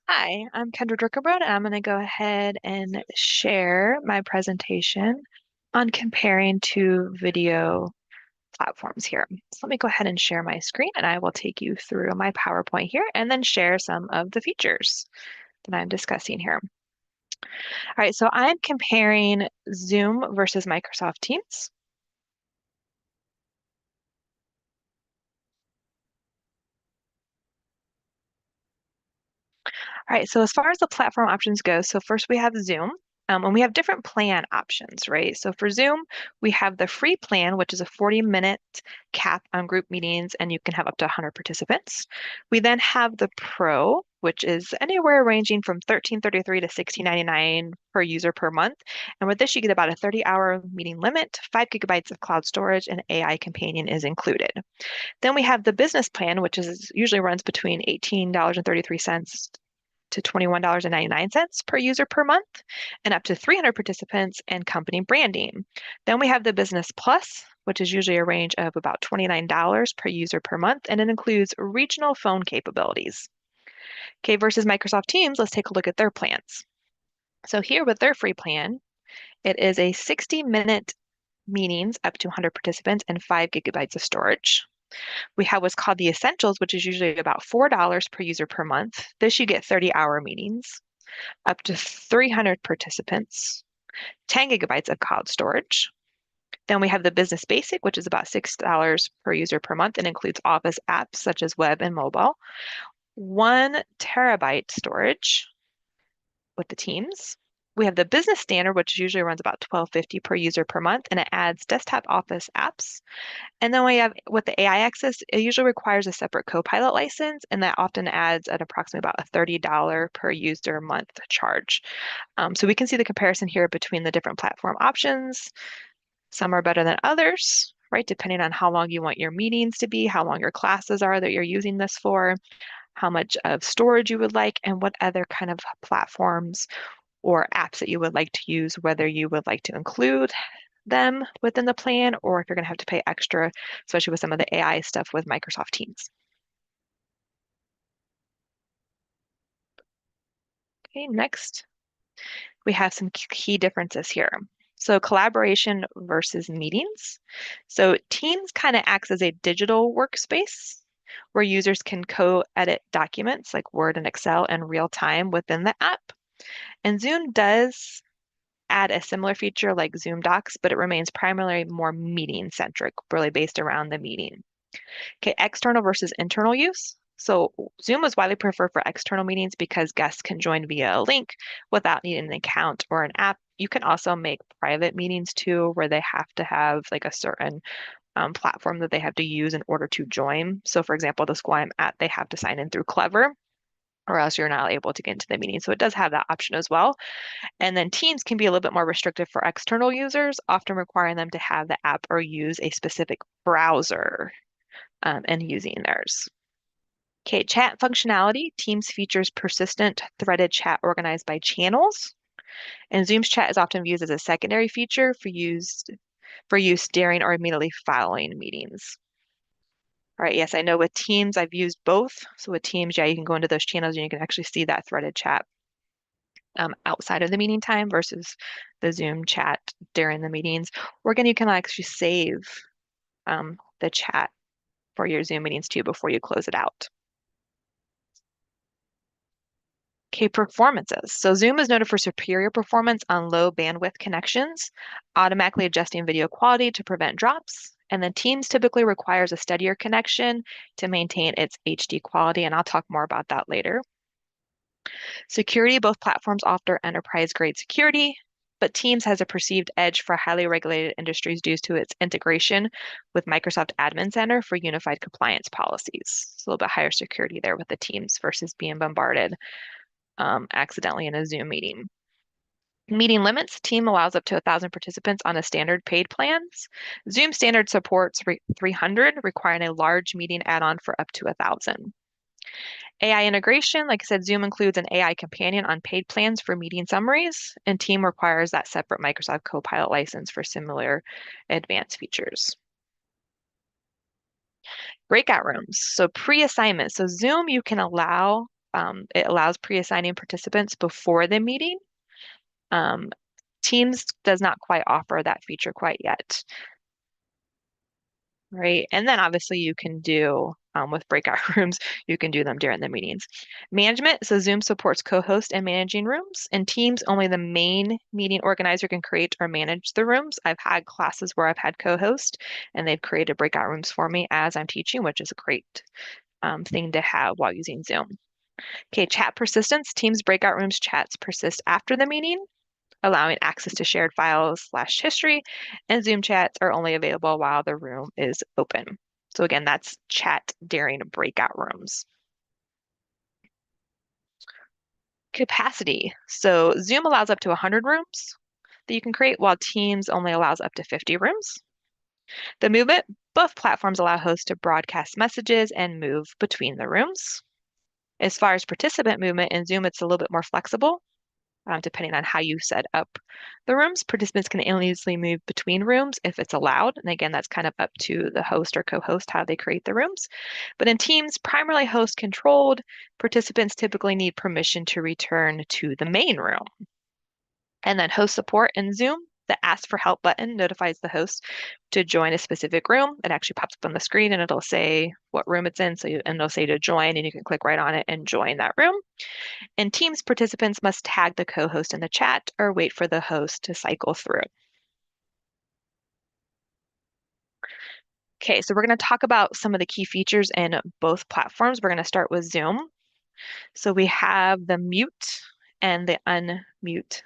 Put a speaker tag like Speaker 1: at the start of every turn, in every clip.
Speaker 1: Hi, I'm Kendra Druckerbrod, and I'm going to go ahead and share my presentation on comparing two video platforms here. So let me go ahead and share my screen, and I will take you through my PowerPoint here and then share some of the features that I'm discussing here. All right, so I'm comparing Zoom versus Microsoft Teams. All right, so as far as the platform options go, so first we have Zoom, and we have different plan options, right? So for Zoom, we have the free plan, which is a 40-minute cap on group meetings, and you can have up to 100 participants. We then have the Pro, which is anywhere ranging from $13.33 to $16.99 per user per month. And with this, you get about a 30-hour meeting limit, 5 gigabytes of cloud storage, and AI companion is included. Then we have the business plan, which is usually runs between $18.33 to $21.99 per user per month and up to 300 participants and company branding. Then we have the Business Plus, which is usually a range of about $29 per user per month, and it includes regional phone capabilities. Okay, versus Microsoft Teams, let's take a look at their plans. So here with their free plan, it is a 60-minute meetings up to 100 participants and 5 gigabytes of storage. We have what's called the Essentials, which is usually about $4 per user per month. This you get 30-hour meetings, up to 300 participants, 10 gigabytes of cloud storage. Then we have the Business Basic, which is about $6 per user per month and includes Office apps such as web and mobile, 1 terabyte storage with the Teams. We have the Business Standard, which usually runs about $12.50 per user per month, and it adds desktop Office apps. And then we have with the AI access, it usually requires a separate Copilot license, and that often adds at approximately about a $30 per user month charge. So we can see the comparison here between the different platform options. Some are better than others, right? Depending on how long you want your meetings to be, how long your classes are that you're using this for, how much of storage you would like, and what other kind of platforms or apps that you would like to use, whether you would like to include them within the plan or if you're going to have to pay extra, especially with some of the AI stuff with Microsoft Teams. Okay, next we have some key differences here. So collaboration versus meetings. So Teams kind of acts as a digital workspace where users can co-edit documents like Word and Excel in real time within the app. And Zoom does add a similar feature like Zoom Docs, but it remains primarily more meeting centric, really based around the meeting. Okay, external versus internal use. So Zoom is widely preferred for external meetings because guests can join via a link without needing an account or an app. You can also make private meetings too, where they have to have like a certain platform that they have to use in order to join. So for example, the school I'm at, they have to sign in through Clever, or else you're not able to get into the meeting. So it does have that option as well. And then Teams can be a little bit more restrictive for external users, often requiring them to have the app or use a specific browser and using theirs. Okay, chat functionality. Teams features persistent threaded chat organized by channels. And Zoom's chat is often used as a secondary feature for use during or immediately following meetings. All right, yes, I know with Teams, I've used both. So with Teams, yeah, you can go into those channels and you can actually see that threaded chat outside of the meeting time versus the Zoom chat during the meetings. Or again, you can actually save the chat for your Zoom meetings too before you close it out. Okay, performances. So Zoom is noted for superior performance on low bandwidth connections, automatically adjusting video quality to prevent drops. And then Teams typically requires a steadier connection to maintain its HD quality, and I'll talk more about that later. Security, both platforms offer enterprise-grade security, but Teams has a perceived edge for highly regulated industries due to its integration with Microsoft Admin Center for unified compliance policies. It's a little bit higher security there with the Teams versus being bombarded accidentally in a Zoom meeting. Meeting limits, Team allows up to 1,000 participants on a standard paid plans. Zoom standard supports 300, requiring a large meeting add-on for up to 1,000. AI integration, like I said, Zoom includes an AI companion on paid plans for meeting summaries, and Team requires that separate Microsoft Copilot license for similar advanced features. Breakout rooms, so pre-assignment. So Zoom, you can allow It allows pre-assigning participants before the meeting. Um, Teams does not quite offer that feature quite yet, right? And then obviously you can do with breakout rooms, you can do them during the meetings. Management, so Zoom supports co-host and managing rooms. And Teams, only the main meeting organizer can create or manage the rooms. I've had classes where I've had co-host and they've created breakout rooms for me as I'm teaching, which is a great thing to have while using Zoom. Okay, chat persistence. Teams breakout rooms chats persist after the meeting, allowing access to shared files / history, and Zoom chats are only available while the room is open. So again, that's chat during breakout rooms. Capacity. So Zoom allows up to 100 rooms that you can create, while Teams only allows up to 50 rooms. The movement, both platforms allow hosts to broadcast messages and move between the rooms. As far as participant movement in Zoom, it's a little bit more flexible. Depending on how you set up the rooms. Participants can easily move between rooms if it's allowed. And again, that's kind of up to the host or co-host how they create the rooms. But in Teams, primarily host controlled, participants typically need permission to return to the main room. And then host support in Zoom, the ask for help button notifies the host to join a specific room. It actually pops up on the screen and it'll say what room it's in. And it'll say to join, and you can click right on it and join that room. In Teams, participants must tag the co-host in the chat or wait for the host to cycle through. Okay, so we're going to talk about some of the key features in both platforms. We're going to start with Zoom. So we have the mute and the unmute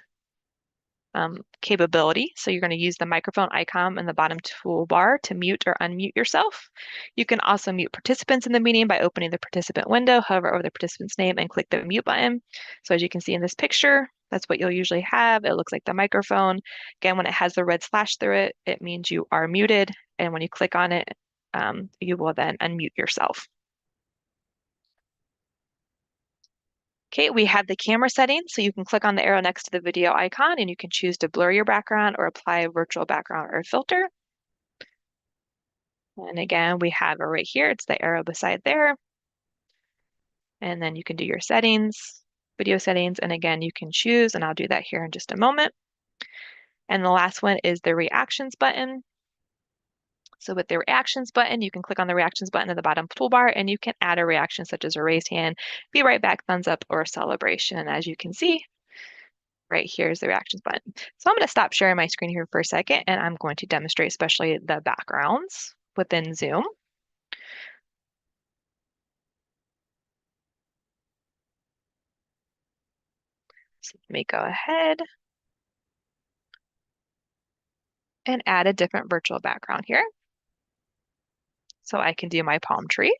Speaker 1: capability. So you're going to use the microphone icon in the bottom toolbar to mute or unmute yourself. You can also mute participants in the meeting by opening the participant window, hover over the participant's name and click the mute button. So as you can see in this picture, that's what you'll usually have. It looks like the microphone. Again, when it has the red slash through it, it means you are muted. And when you click on it, you will then unmute yourself. Okay, we have the camera settings, so you can click on the arrow next to the video icon and you can choose to blur your background or apply a virtual background or filter. And again, we have it right here. It's the arrow beside there. And then you can do your settings, video settings, and again, you can choose, and I'll do that here in just a moment. And the last one is the reactions button. So with the reactions button, you can click on the reactions button at the bottom toolbar and you can add a reaction such as a raised hand, be right back, thumbs up, or a celebration. As you can see, right here's the reactions button. So I'm going to stop sharing my screen here for a second and I'm going to demonstrate especially the backgrounds within Zoom. So let me go ahead and add a different virtual background here. So I can do my palm tree,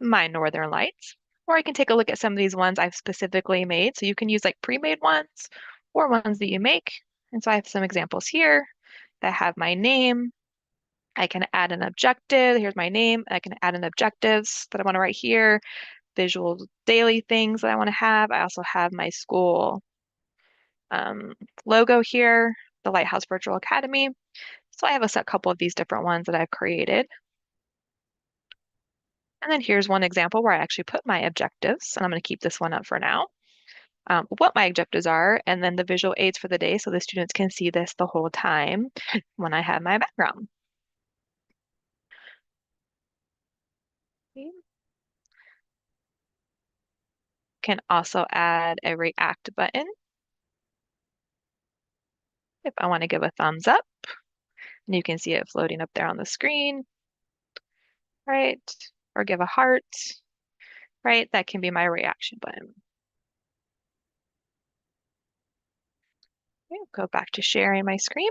Speaker 1: my northern lights, or I can take a look at some of these ones I've specifically made. So you can use like pre-made ones or ones that you make. And so I have some examples here that have my name. I can add an objective. Here's my name. I can add an objectives that I want to write here, visual daily things that I want to have. I also have my school logo here, the Lighthouse Virtual Academy. So I have a couple of these different ones that I've created. And then here's one example where I actually put my objectives, and I'm going to keep this one up for now, what my objectives are, and then the visual aids for the day so the students can see this the whole time when I have my background. Can also add a react button if I want to give a thumbs up. And you can see it floating up there on the screen, right? Or give a heart, right? That can be my reaction button. Okay, go back to sharing my screen.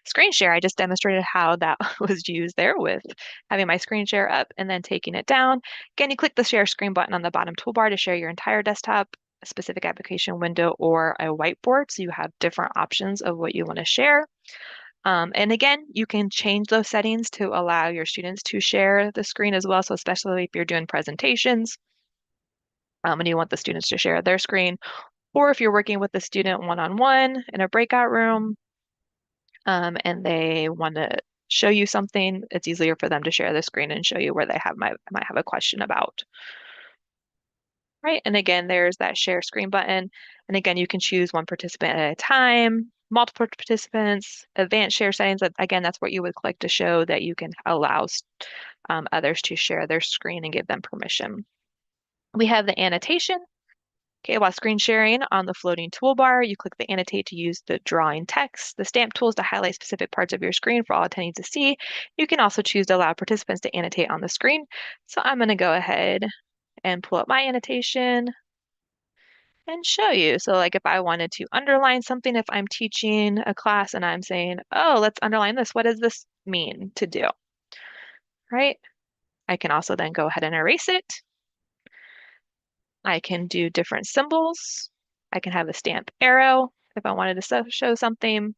Speaker 1: Screen share, I just demonstrated how that was used there with having my screen share up and then taking it down. Again, you click the share screen button on the bottom toolbar to share your entire desktop, a specific application window, or a whiteboard. So you have different options of what you want to share. And again, you can change those settings to allow your students to share the screen as well. So especially if you're doing presentations and you want the students to share their screen, or if you're working with the student one-on-one in a breakout room, and they want to show you something, it's easier for them to share the screen and show you where they might have a question about. Right, and again, there's that share screen button. And again, you can choose one participant at a time, multiple participants, advanced share settings. Again, that's what you would click to show that you can allow others to share their screen and give them permission. We have the annotation. Okay, while screen sharing on the floating toolbar, you click the annotate to use the drawing text, the stamp tools to highlight specific parts of your screen for all attendees to see. You can also choose to allow participants to annotate on the screen. So I'm going to go ahead and pull up my annotation and show you. So like if I wanted to underline something, if I'm teaching a class and I'm saying, oh, let's underline this, what does this mean to do? Right? I can also then go ahead and erase it. I can do different symbols. I can have a stamp arrow if I wanted to show something,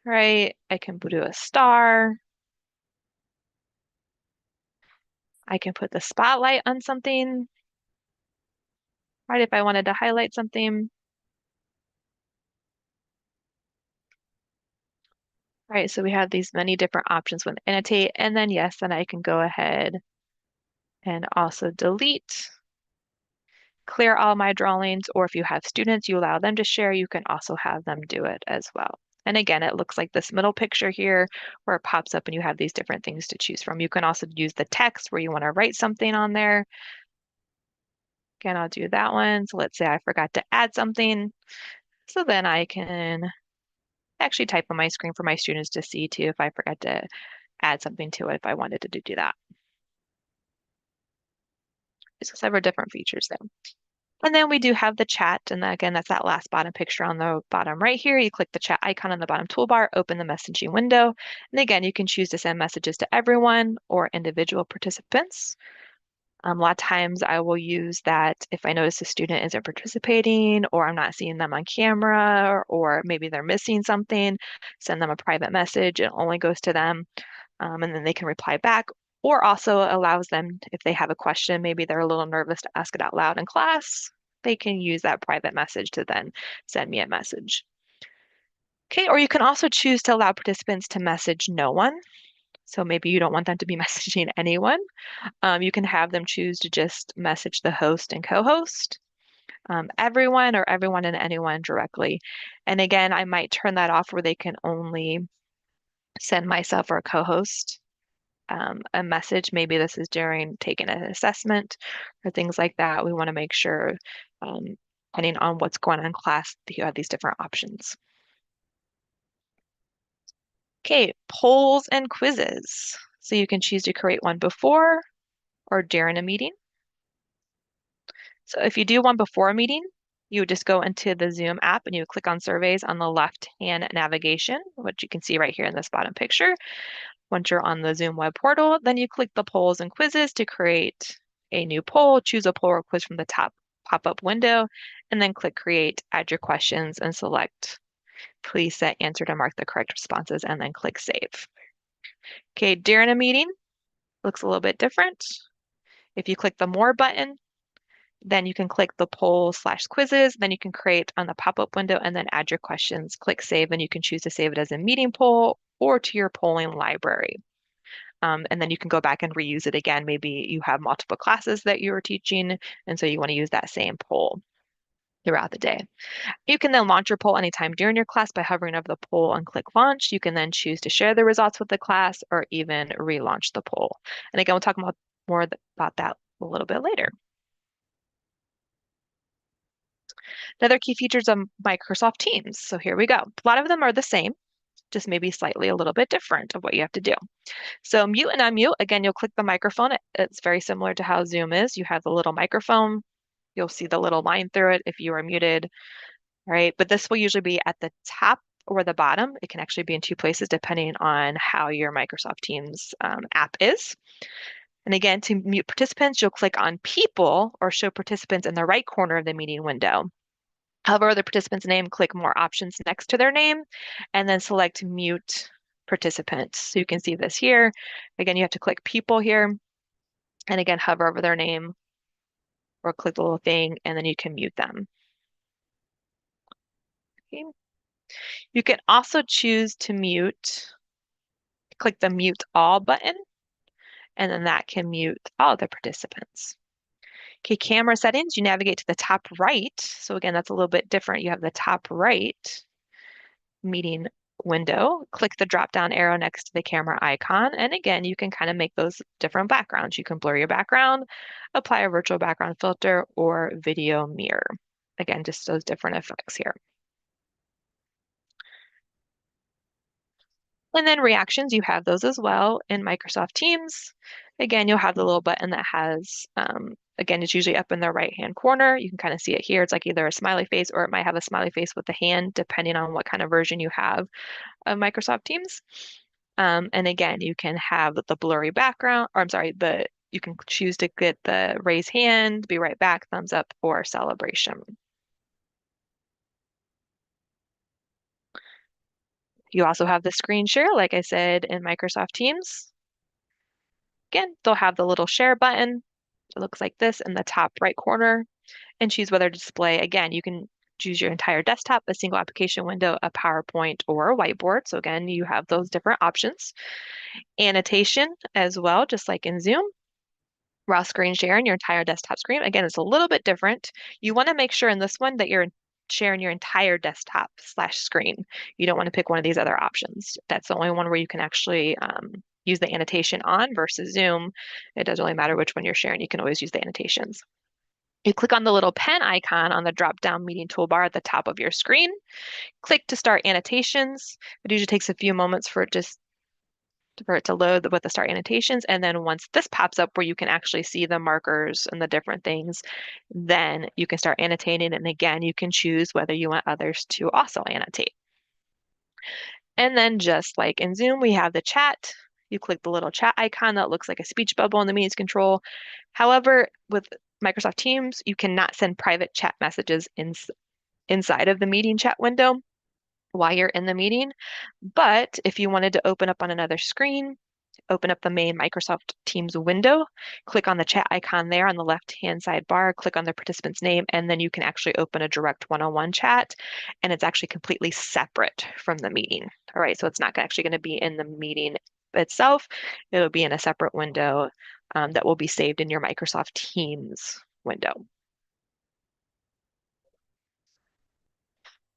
Speaker 1: right? I can do a star. I can put the spotlight on something, right? If I wanted to highlight something, right? So we have these many different options with annotate. And then yes, then I can go ahead and also delete, clear all my drawings, or if you have students, you allow them to share, you can also have them do it as well. And again, it looks like this middle picture here where it pops up and you have these different things to choose from. You can also use the text where you want to write something on there. Again, I'll do that one. So let's say I forgot to add something. So then I can actually type on my screen for my students to see too if I forgot to add something to it if I wanted to do that. There's several different features there. And then we do have the chat. And again, that's that last bottom picture on the bottom right here. You click the chat icon on the bottom toolbar, open the messaging window. And again, you can choose to send messages to everyone or individual participants. A lot of times I will use that if I notice a student isn't participating or I'm not seeing them on camera or maybe they're missing something, send them a private message. It only goes to them, and then they can reply back, or also allows them, if they have a question, maybe they're a little nervous to ask it out loud in class, they can use that private message to then send me a message. Okay, or you can also choose to allow participants to message no one. So maybe you don't want them to be messaging anyone. You can have them choose to just message the host and co-host, everyone or everyone and anyone directly. And again, I might turn that off where they can only send myself or a co-host a message. Maybe this is during taking an assessment or things like that. We want to make sure, depending on what's going on in class, that you have these different options. Okay, polls and quizzes. So you can choose to create one before or during a meeting. So if you do one before a meeting, you would just go into the Zoom app and you would click on surveys on the left-hand navigation, which you can see right here in this bottom picture. Once you're on the Zoom web portal, then you click the polls and quizzes to create a new poll, choose a poll or quiz from the top pop-up window, and then click create, add your questions, and select please set answer to mark the correct responses, and then click save. Okay, during a meeting, looks a little bit different. If you click the more button, then you can click the poll/quizzes, then you can create on the pop-up window and then add your questions, click save, and you can choose to save it as a meeting poll or to your polling library. And then you can go back and reuse it again. Maybe you have multiple classes that you are teaching, and so you want to use that same poll throughout the day. You can then launch your poll anytime during your class by hovering over the poll and click launch. You can then choose to share the results with the class or even relaunch the poll. And again, we'll talk more about that a little bit later. Another key features of Microsoft Teams. So here we go. A lot of them are the same, just maybe slightly a little bit different of what you have to do. So mute and unmute, again, you'll click the microphone. It's very similar to how Zoom is. You have the little microphone. You'll see the little line through it if you are muted, right? But this will usually be at the top or the bottom. It can actually be in two places depending on how your Microsoft Teams app is. And again, to mute participants, you'll click on people or show participants in the right corner of the meeting window. Hover the participant's name, click more options next to their name, and then select mute participants. So you can see this here. Again, you have to click people here, and again, hover over their name or click the little thing, and then you can mute them. Okay. You can also choose to mute, click the mute all button, and then that can mute all the participants. Okay, camera settings, you navigate to the top right. So again, that's a little bit different. You have the top right meeting window, click the drop down arrow next to the camera icon. And again, you can kind of make those different backgrounds. You can blur your background, apply a virtual background filter, or video mirror. Again, just those different effects here. And then reactions, you have those as well in Microsoft Teams. Again, you'll have the little button that has, again, it's usually up in the right-hand corner. You can kind of see it here. It's like either a smiley face or it might have a smiley face with a hand, depending on what kind of version you have of Microsoft Teams. And again, you can have the blurry background, or I'm sorry, you can choose to get the raise hand, be right back, thumbs up, or celebration. You also have the screen share, like I said, in Microsoft Teams. Again, they'll have the little share button. It looks like this in the top right corner, and choose whether to display. Again, you can choose your entire desktop, a single application window, a PowerPoint, or a whiteboard. So again, you have those different options. Annotation as well, just like in Zoom. Raw screen sharing your entire desktop screen. Again, it's a little bit different. You want to make sure in this one that you're sharing your entire desktop slash screen. You don't want to pick one of these other options. That's the only one where you can actually use the annotation on versus Zoom. It doesn't really matter which one you're sharing. You can always use the annotations. You click on the little pen icon on the drop-down meeting toolbar at the top of your screen. Click to start annotations. It usually takes a few moments for it to load with the start annotations. And then once this pops up where you can actually see the markers and the different things, then you can start annotating. And again, you can choose whether you want others to also annotate. And then just like in Zoom, we have the chat. You click the little chat icon that looks like a speech bubble in the meetings control. However, with Microsoft Teams, you cannot send private chat messages inside of the meeting chat window while you're in the meeting. But if you wanted to open up on another screen, open up the main Microsoft Teams window, click on the chat icon there on the left-hand sidebar, click on the participant's name, and then you can actually open a direct one-on-one chat, and it's actually completely separate from the meeting. All right, so it's not actually going to be in the meeting itself. It'll be in a separate window that will be saved in your Microsoft Teams window.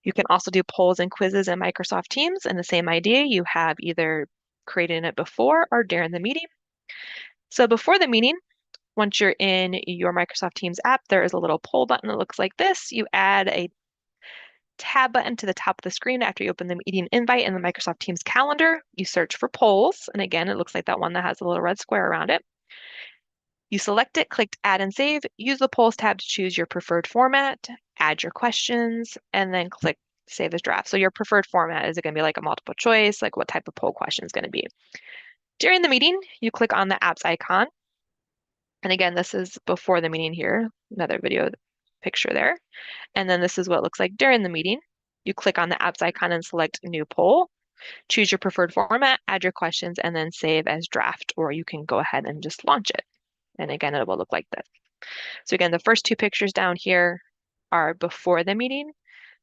Speaker 1: You can also do polls and quizzes in Microsoft Teams, and the same idea, you have either created it before or during the meeting. So before the meeting, once you're in your Microsoft Teams app, there is a little poll button that looks like this. You add a tab button to the top of the screen after you open the meeting invite in the Microsoft Teams calendar. You search for polls, and again, it looks like that one that has a little red square around it. You select it, click Add and Save, use the Polls tab to choose your preferred format, add your questions, and then click Save as Draft. So your preferred format, is it going to be like a multiple choice? Like what type of poll question is going to be? During the meeting, you click on the apps icon. And again, this is before the meeting here, another video picture there. And then this is what it looks like during the meeting. You click on the apps icon and select New Poll. Choose your preferred format, add your questions, and then save as draft, or you can go ahead and just launch it. And again, it will look like this. So again, the first two pictures down here are before the meeting,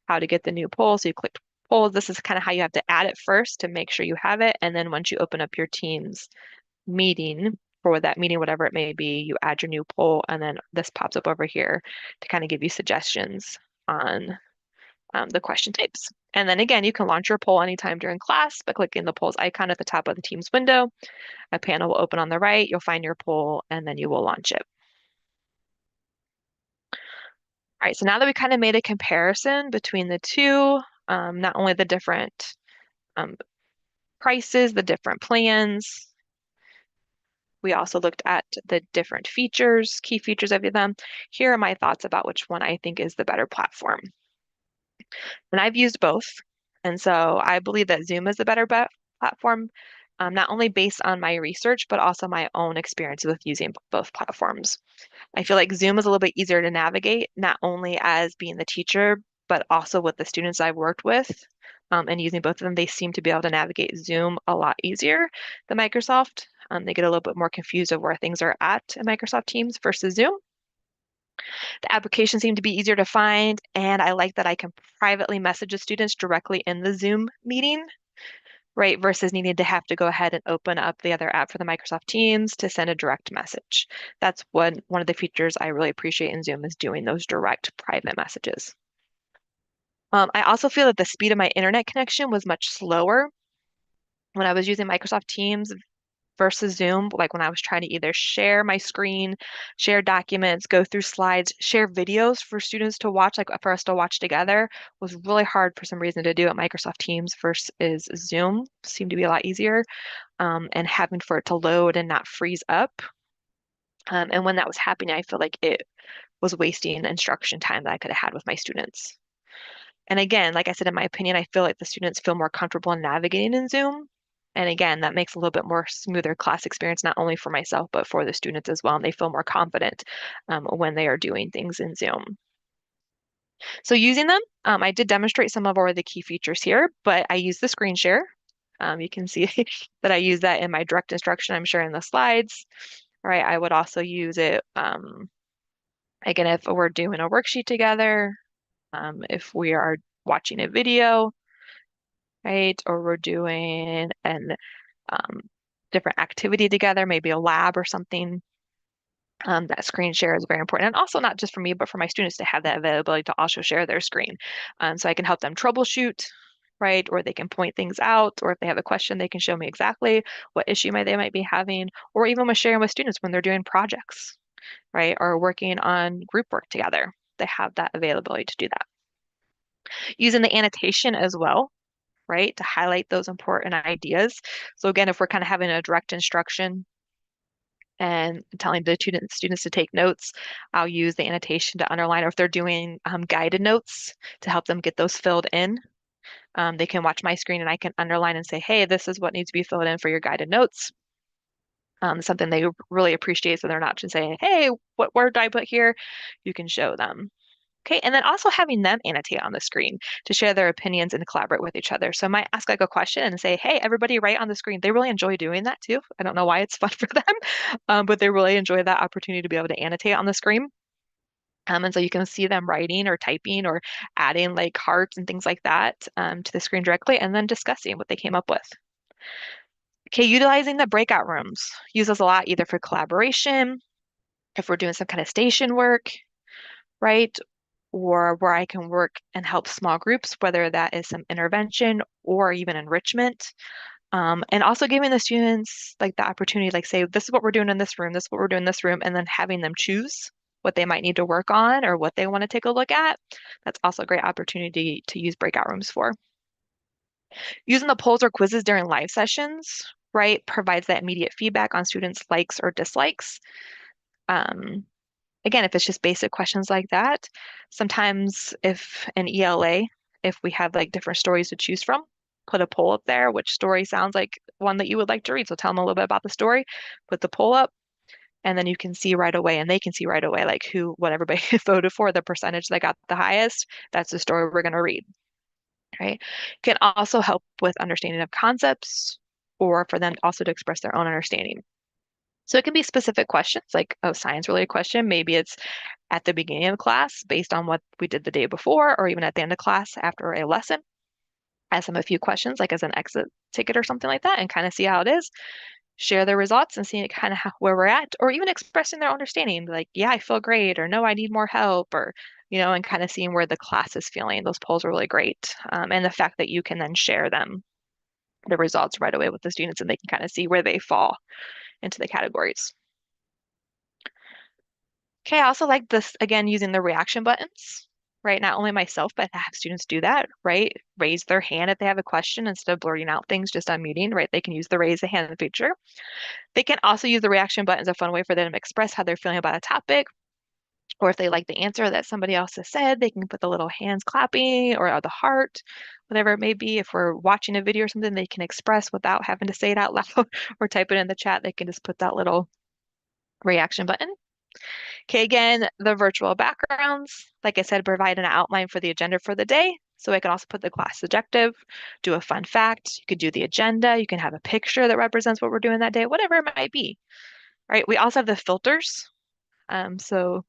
Speaker 1: how to get the new poll. So you click polls. This is kind of how you have to add it first to make sure you have it. And then once you open up your Teams meeting for that meeting, whatever it may be, you add your new poll. And then this pops up over here to kind of give you suggestions on the question types. And then again, you can launch your poll anytime during class by clicking the polls icon at the top of the Teams window. A panel will open on the right, you'll find your poll, and then you will launch it. All right, so now that we kind of made a comparison between the two, not only the different um, prices, the different plans, we also looked at the different features, key features of them. Here are my thoughts about which one I think is the better platform. And I've used both. And so I believe that Zoom is the better platform, not only based on my research, but also my own experience with using both platforms. I feel like Zoom is a little bit easier to navigate, not only as being the teacher, but also with the students I've worked with. And using both of them, they seem to be able to navigate Zoom a lot easier than Microsoft. They get a little bit more confused of where things are at in Microsoft Teams versus Zoom. The application seemed to be easier to find, and I like that I can privately message the students directly in the Zoom meeting, right? Versus needing to have to go ahead and open up the other app for the Microsoft Teams to send a direct message. That's one of the features I really appreciate in Zoom is doing those direct private messages. I also feel that the speed of my internet connection was much slower when I was using Microsoft Teams versus Zoom, like when I was trying to either share my screen, share documents, go through slides, share videos for students to watch, like for us to watch together, was really hard for some reason to do at Microsoft Teams versus Zoom. Seemed to be a lot easier, and having for it to load and not freeze up. And when that was happening, I feel like it was wasting instruction time that I could have had with my students. And again, like I said, in my opinion, I feel like the students feel more comfortable in navigating in Zoom. And again, that makes a little bit more smoother class experience, not only for myself, but for the students as well. And they feel more confident when they are doing things in Zoom. So using them, I did demonstrate some of our the key features here, but I use the screen share. You can see that I use that in my direct instruction. I'm sharing the slides. All right, I would also use it, again, if we're doing a worksheet together, if we are watching a video, right? Or we're doing an um, different activity together, maybe a lab or something. That screen share is very important. And also not just for me, but for my students to have that availability to also share their screen. So I can help them troubleshoot, right? Or they can point things out, or if they have a question, they can show me exactly what issue they might be having, or even with sharing with students when they're doing projects, right? Or working on group work together. They have that availability to do that. Using the annotation as well, right, to highlight those important ideas. So again, if we're kind of having a direct instruction and telling the students to take notes, I'll use the annotation to underline, or if they're doing guided notes to help them get those filled in. They can watch my screen and I can underline and say, hey, this is what needs to be filled in for your guided notes. Something they really appreciate, so they're not just saying, hey, what word did I put here? You can show them. Okay, and then also having them annotate on the screen to share their opinions and collaborate with each other. So I might ask like a question and say, hey, everybody write on the screen. They really enjoy doing that too. I don't know why it's fun for them, but they really enjoy that opportunity to be able to annotate on the screen. And so you can see them writing or typing or adding like hearts and things like that to the screen directly and then discussing what they came up with. Okay, utilizing the breakout rooms. Use those a lot either for collaboration, if we're doing some kind of station work, right? Or where I can work and help small groups, whether that is some intervention or even enrichment. And also giving the students like the opportunity, like say, this is what we're doing in this room, this is what we're doing in this room, and then having them choose what they might need to work on or what they want to take a look at. That's also a great opportunity to use breakout rooms for. Using the polls or quizzes during live sessions, right, provides that immediate feedback on students' likes or dislikes. Um, Again, if it's just basic questions like that, sometimes if an ELA, if we have like different stories to choose from, put a poll up there, which story sounds like one that you would like to read. So tell them a little bit about the story, put the poll up, and then you can see right away, and they can see right away like what everybody voted for, the percentage that got the highest. That's the story we're going to read, right? Can also help with understanding of concepts or for them also to express their own understanding. So it can be specific questions, like a science related question. Maybe it's at the beginning of class based on what we did the day before, or even at the end of class after a lesson. Ask them a few questions, like as an exit ticket or something like that, and kind of see how it is. Share their results and see kind of where we're at, or even expressing their understanding, like, yeah, I feel great, or no, I need more help, or, and kind of seeing where the class is feeling. Those polls are really great. And the fact that you can then share them, the results right away with the students, and they can kind of see where they fall into the categories. Okay, I also like this, again, using the reaction buttons, right? Not only myself, but I have students do that, right? Raise their hand if they have a question instead of blurting out things, just unmuting, right? They can use the raise the hand feature. They can also use the reaction button as a fun way for them to express how they're feeling about a topic, or if they like the answer that somebody else has said, they can put the little hands clapping or the heart, whatever it may be. If we're watching a video or something, they can express without having to say it out loud or type it in the chat. They can just put that little reaction button. Okay, again, the virtual backgrounds, like I said, provide an outline for the agenda for the day. So I can also put the class objective, do a fun fact. You could do the agenda. You can have a picture that represents what we're doing that day, whatever it might be. Right? We also have the filters. So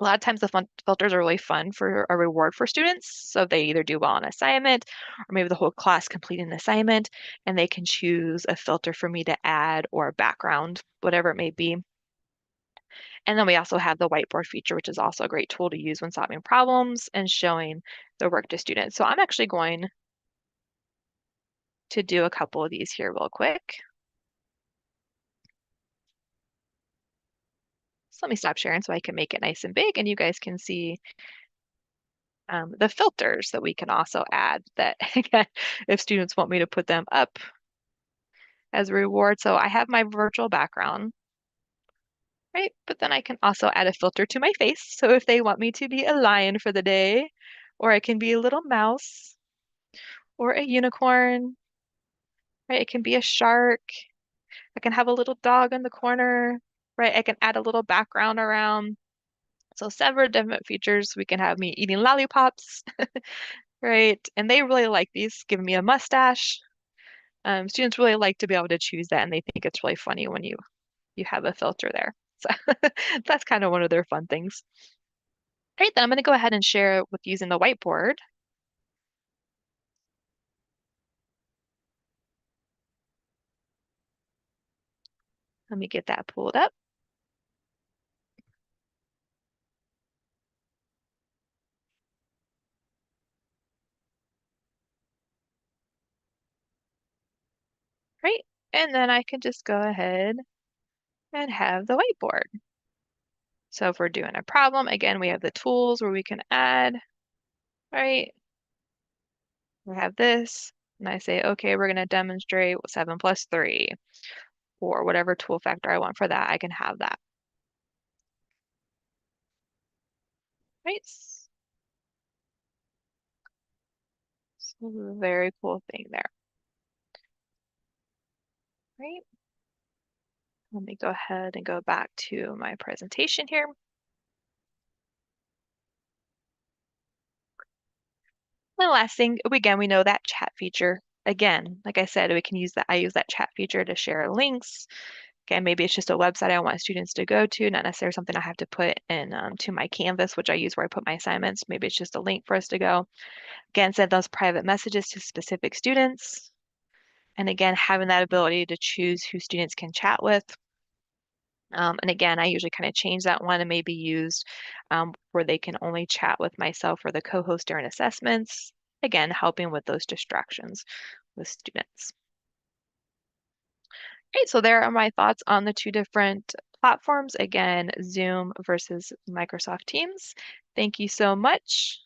Speaker 1: A lot of times the filters are really fun for a reward for students. So they either do well on assignment or maybe the whole class completed an assignment and they can choose a filter for me to add or a background, whatever it may be. And then we also have the whiteboard feature, which is also a great tool to use when solving problems and showing the work to students. So I'm actually going to do a couple of these here real quick. So let me stop sharing so I can make it nice and big and you guys can see the filters that we can also add that again, if students want me to put them up as a reward. So I have my virtual background, right? But then I can also add a filter to my face. So if they want me to be a lion for the day, or I can be a little mouse or a unicorn, right? It can be a shark. I can have a little dog in the corner, right? I can add a little background around. So several different features. We can have me eating lollipops, right? And they really like these, giving me a mustache. Students really like to be able to choose that, and they think it's really funny when you have a filter there. So that's kind of one of their fun things. All right, then I'm going to go ahead and share with using the whiteboard. Let me get that pulled up. Right, and then I can just go ahead and have the whiteboard. So if we're doing a problem, again, we have the tools where we can add, right? We have this, and I say, okay, we're going to demonstrate 7 plus 3, or whatever tool factor I want for that, I can have that. Right? So very cool thing there. Right? Let me go ahead and go back to my presentation here. The last thing, again, we know that chat feature. Again, like I said, we can use that. I use that chat feature to share links. Again, maybe it's just a website I want students to go to, not necessarily something I have to put in to my Canvas, which I use where I put my assignments. Maybe it's just a link for us to go. Again, send those private messages to specific students. And again, having that ability to choose who students can chat with. And again, I usually kind of change that one and maybe use where they can only chat with myself or the co-host during assessments. Again, helping with those distractions with students. Okay, so there are my thoughts on the two different platforms. Again, Zoom versus Microsoft Teams. Thank you so much.